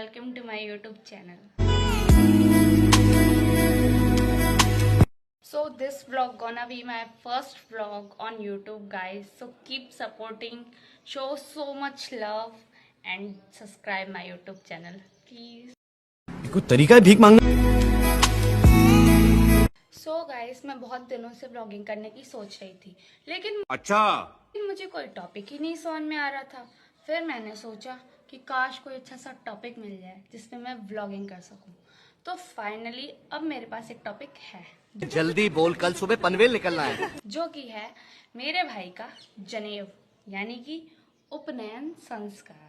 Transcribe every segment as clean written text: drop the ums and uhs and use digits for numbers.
welcome to my YouTube channel. So this vlog gonna be my first vlog on YouTube, guys. So keep supporting, show so much love and subscribe my YouTube channel, please. कोई तरीका है भीख मांगने? So guys, मैं बहुत दिनों से vlogging करने की सोच रही थी, लेकिन मुझे कोई टॉपिक ही नहीं समझ में आ रहा था। फिर मैंने सोचा कि काश कोई अच्छा सा टॉपिक मिल जाए जिसमें मैं व्लॉगिंग कर सकूं। तो फाइनली अब मेरे पास एक टॉपिक है, जल्दी बोल, कल सुबह पनवेल निकलना है। जो कि है मेरे भाई का जनेऊ, यानी कि उपनयन संस्कार।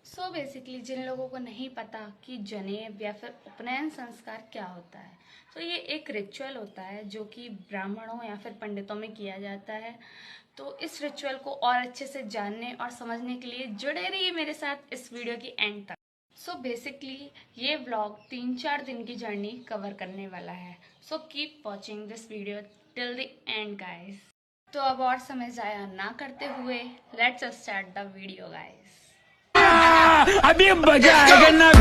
सो बेसिकली जिन लोगों को नहीं पता कि जनेऊ या फिर उपनयन संस्कार क्या होता है, तो ये एक रिचुअल होता है जो कि ब्राह्मणों या फिर पंडितों में किया जाता है। तो इस रिचुअल को और अच्छे से जानने और समझने के लिए जुड़े रहिए मेरे साथ इस वीडियो की एंड तक। सो बेसिकली ये व्लॉग 3-4 दिन की जर्नी कवर करने वाला है। So keep watching this video till the end guys. तो अब और समय ज़ाया ना करते हुए let's start the video guys. अभी मजा आएगा ना।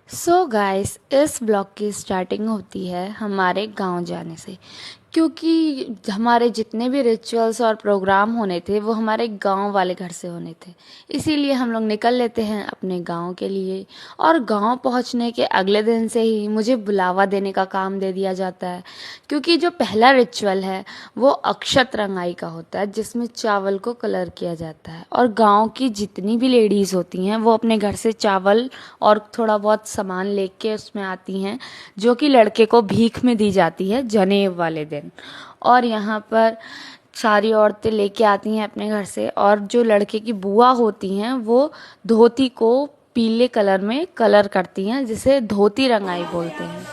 सो गाइस, इस ब्लॉग की स्टार्टिंग होती है हमारे गांव जाने से, क्योंकि हमारे जितने भी रिचुअल्स और प्रोग्राम होने थे वो हमारे गांव वाले घर से होने थे। इसीलिए हम लोग निकल लेते हैं अपने गांव के लिए, और गांव पहुंचने के अगले दिन से ही मुझे बुलावा देने का काम दे दिया जाता है। क्योंकि जो पहला रिचुअल है वो अक्षत रंगाई का होता है, जिसमें चावल को कलर किया जाता है, और गाँव की जितनी भी लेडीज़ होती हैं वो अपने घर से चावल और थोड़ा बहुत सामान लेके उसमें आती हैं, जो कि लड़के को भीख में दी जाती है जनेऊ वाले दिन। और यहाँ पर सारी औरतें लेके आती हैं अपने घर से, और जो लड़के की बुआ होती हैं वो धोती को पीले कलर में कलर करती हैं, जिसे धोती रंगाई बोलते हैं।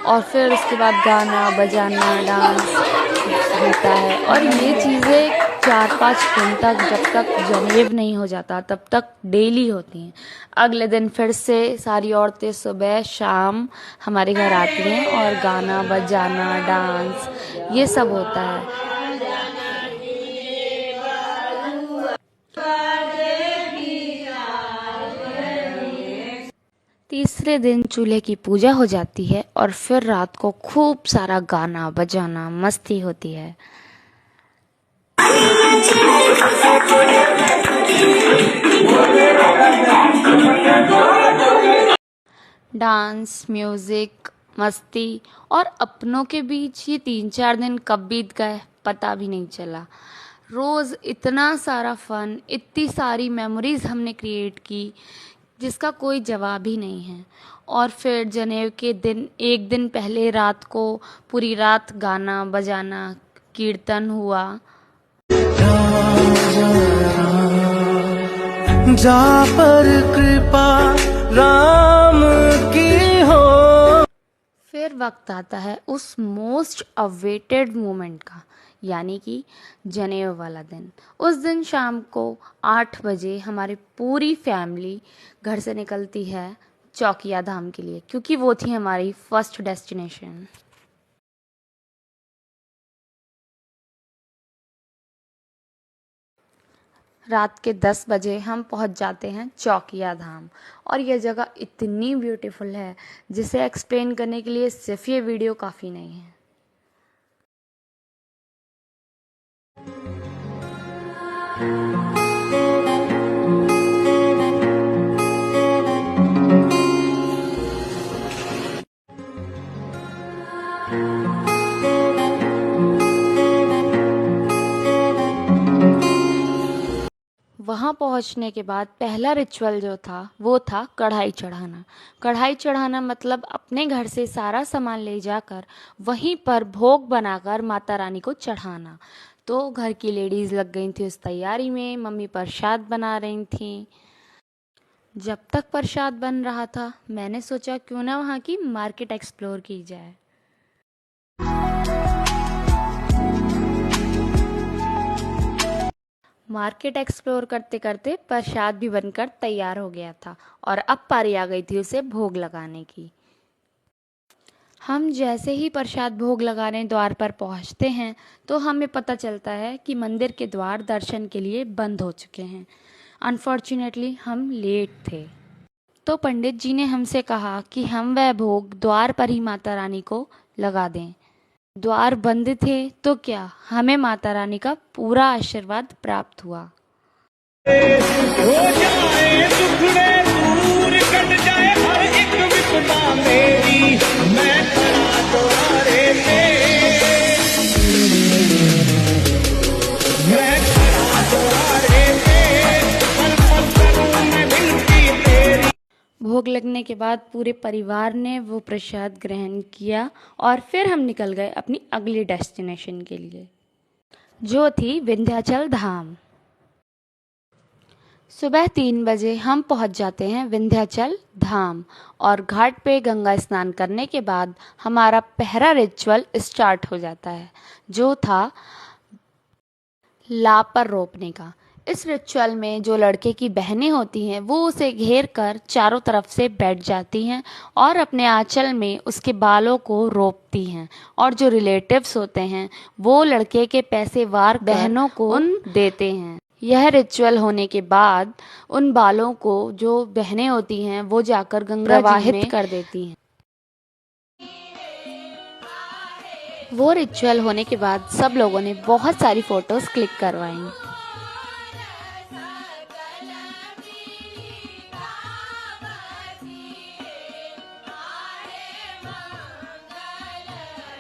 और फिर उसके बाद गाना बजाना डांस होता है, और ये चीज़ें 4-5 दिन तक, जब तक जनेऊ नहीं हो जाता तब तक डेली होती हैं। अगले दिन फिर से सारी औरतें सुबह शाम हमारे घर आती हैं और गाना बजाना डांस ये सब होता है। तीसरे दिन चूल्हे की पूजा हो जाती है, और फिर रात को खूब सारा गाना बजाना मस्ती होती है। डांस, म्यूजिक, मस्ती, और अपनों के बीच ये 3-4 दिन कब बीत गए पता भी नहीं चला। रोज़ इतना सारा फन, इतनी सारी मेमोरीज हमने क्रिएट की जिसका कोई जवाब ही नहीं है। और फिर जनेऊ के दिन एक दिन पहले रात को पूरी रात गाना बजाना कीर्तन हुआ। जा पर कृपा राम की हो। फिर वक्त आता है उस मोस्ट अवेटेड मोमेंट का, यानी कि जनेऊ वाला दिन। उस दिन शाम को 8 बजे हमारी पूरी फैमिली घर से निकलती है चौकिया धाम के लिए, क्योंकि वो थी हमारी फर्स्ट डेस्टिनेशन। रात के 10 बजे हम पहुंच जाते हैं चौकिया धाम, और यह जगह इतनी ब्यूटीफुल है जिसे एक्सप्लेन करने के लिए सिर्फ ये वीडियो काफ़ी नहीं है। वहाँ पहुँचने के बाद पहला रिचुअल जो था वो था कढ़ाई चढ़ाना। कढ़ाई चढ़ाना मतलब अपने घर से सारा सामान ले जाकर वहीं पर भोग बनाकर माता रानी को चढ़ाना। तो घर की लेडीज़ लग गई थी उस तैयारी में, मम्मी प्रसाद बना रही थी। जब तक प्रसाद बन रहा था मैंने सोचा क्यों ना वहाँ की मार्केट एक्सप्लोर की जाए। मार्केट एक्सप्लोर करते करते प्रसाद भी बनकर तैयार हो गया था, और अब पारी आ गई थी उसे भोग लगाने की। हम जैसे ही प्रसाद भोग लगाने द्वार पर पहुंचते हैं तो हमें पता चलता है कि मंदिर के द्वार दर्शन के लिए बंद हो चुके हैं। अनफॉर्चुनेटली हम लेट थे, तो पंडित जी ने हमसे कहा कि हम वह भोग द्वार पर ही माता रानी को लगा दें। द्वार बंद थे तो क्या, हमें माता रानी का पूरा आशीर्वाद प्राप्त हुआ। हो जाए दुख में दूर, कट जाए हर एक विपदा मेरी, मैं खड़ा द्वारे पे, मैं खड़ा द्वारे पे, पल पल करूं मैं विनती तेरी। भोग लगने के बाद पूरे परिवार ने वो प्रसाद ग्रहण किया और फिर हम निकल गए अपनी अगली डेस्टिनेशन के लिए, जो थी विंध्याचल धाम। सुबह 3 बजे हम पहुंच जाते हैं विंध्याचल धाम और घाट पे गंगा स्नान करने के बाद हमारा पहला रिचुअल स्टार्ट हो जाता है, जो था लापर रोपने का। इस रिचुअल में जो लड़के की बहनें होती हैं वो उसे घेर कर चारों तरफ से बैठ जाती हैं और अपने आंचल में उसके बालों को रोपती हैं, और जो रिलेटिव्स होते हैं वो लड़के के पैसे वार बहनों को उन देते हैं। यह रिचुअल होने के बाद उन बालों को जो बहनें होती हैं वो जाकर गंगा जी में कर देती हैं। वो रिचुअल होने के बाद सब लोगों ने बहुत सारी फोटोज क्लिक करवाई।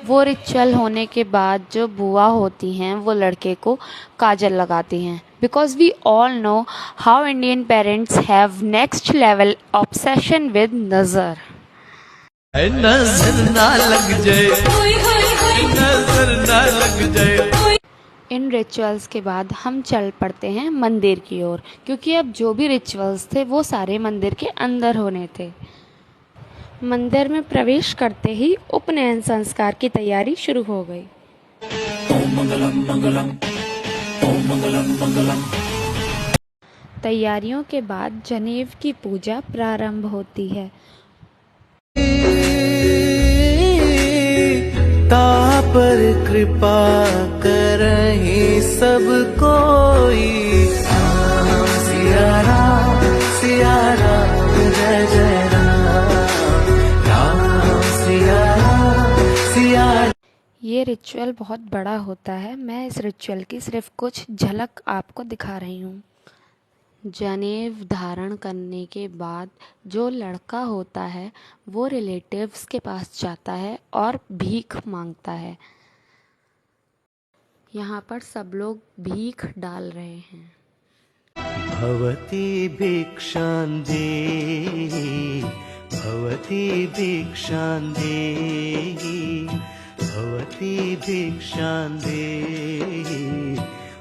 वो रिचुअल होने के बाद जो बुआ होती हैं वो लड़के को काजल लगाती हैं, because we all know how Indian parents have next level obsession with nazar. नजर ना लग जाए, नजर ना लग जाए। इन रिचुअल्स के बाद हम चल पड़ते हैं मंदिर की ओर, क्योंकि अब जो भी रिचुअल्स थे वो सारे मंदिर के अंदर होने थे। मंदिर में प्रवेश करते ही उपनयन संस्कार की तैयारी शुरू हो गई। ओम मंगलम मंगलम, ओम मंगलम मंगलम। तैयारियों के बाद जनेव की पूजा प्रारंभ होती है। तापर कृपा करहि सब कोई, सिया राम जय जय राम, राम सिया सिया। ये रिचुअल बहुत बड़ा होता है, मैं इस रिचुअल की सिर्फ कुछ झलक आपको दिखा रही हूँ। जनेव धारण करने के बाद जो लड़का होता है वो रिलेटिव्स के पास जाता है और भीख मांगता है। यहाँ पर सब लोग भीख डाल रहे हैं। भवती भिक्षां देहि, भवती भिक्षां देहि, भवती भिक्षां देहि,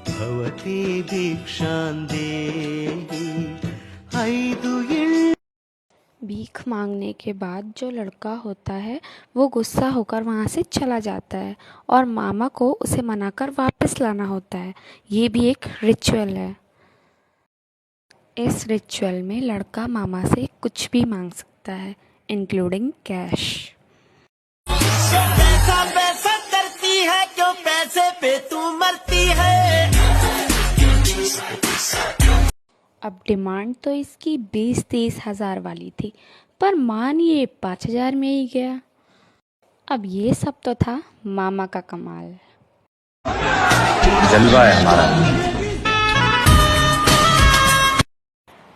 भवती भिक्षां देहि। भीख मांगने के बाद जो लड़का होता है वो गुस्सा होकर वहाँ से चला जाता है और मामा को उसे मनाकर वापस लाना होता है। ये भी एक रिचुअल है। इस रिचुअल में लड़का मामा से कुछ भी मांग सकता है, इंक्लूडिंग कैश। पैसा पैसा करती है, क्यों पैसे पे तू मरती है। अब डिमांड तो इसकी 20-30 हज़ार वाली थी, पर मान ये 5,000 में ही गया। अब ये सब तो था मामा का कमाल। जलवा है हमारा।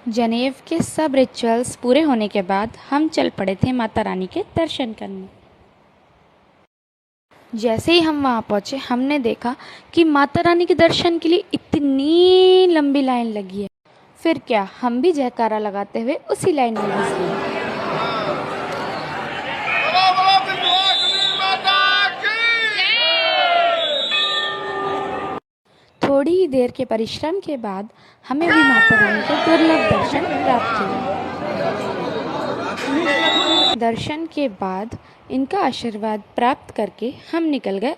जनेव के सब रिचुअल्स पूरे होने के बाद हम चल पड़े थे माता रानी के दर्शन करने। जैसे ही हम वहाँ पहुँचे हमने देखा कि माता रानी के दर्शन के लिए इतनी लंबी लाइन लगी है। फिर क्या, हम भी जयकारा लगाते हुए उसी लाइन में घुस गए। थोड़ी ही देर के परिश्रम के बाद हमें भी माता रानी के दुर्लभ दर्शन प्राप्त हुए। दर्शन के बाद इनका आशीर्वाद प्राप्त करके हम निकल गए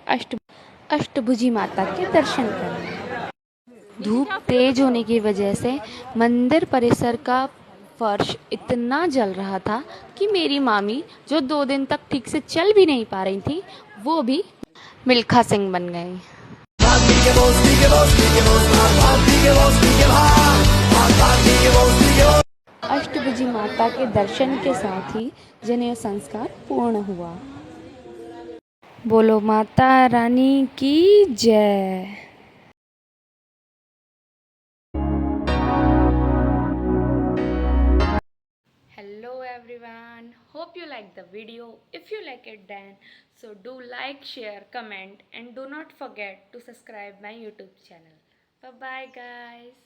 अष्टभुजी माता के दर्शन करने। धूप तेज होने की वजह से मंदिर परिसर का फर्श इतना जल रहा था कि मेरी मामी, जो 2 दिन तक ठीक से चल भी नहीं पा रही थी, वो भी मिल्खा सिंह बन गई। अष्टभुजी माता के दर्शन के साथ ही जनेऊ संस्कार पूर्ण हुआ। बोलो माता रानी की जय। Hello everyone, hope you like the video. If you like it, then so do like, share, comment, and do not forget to subscribe my YouTube channel. Bye bye guys.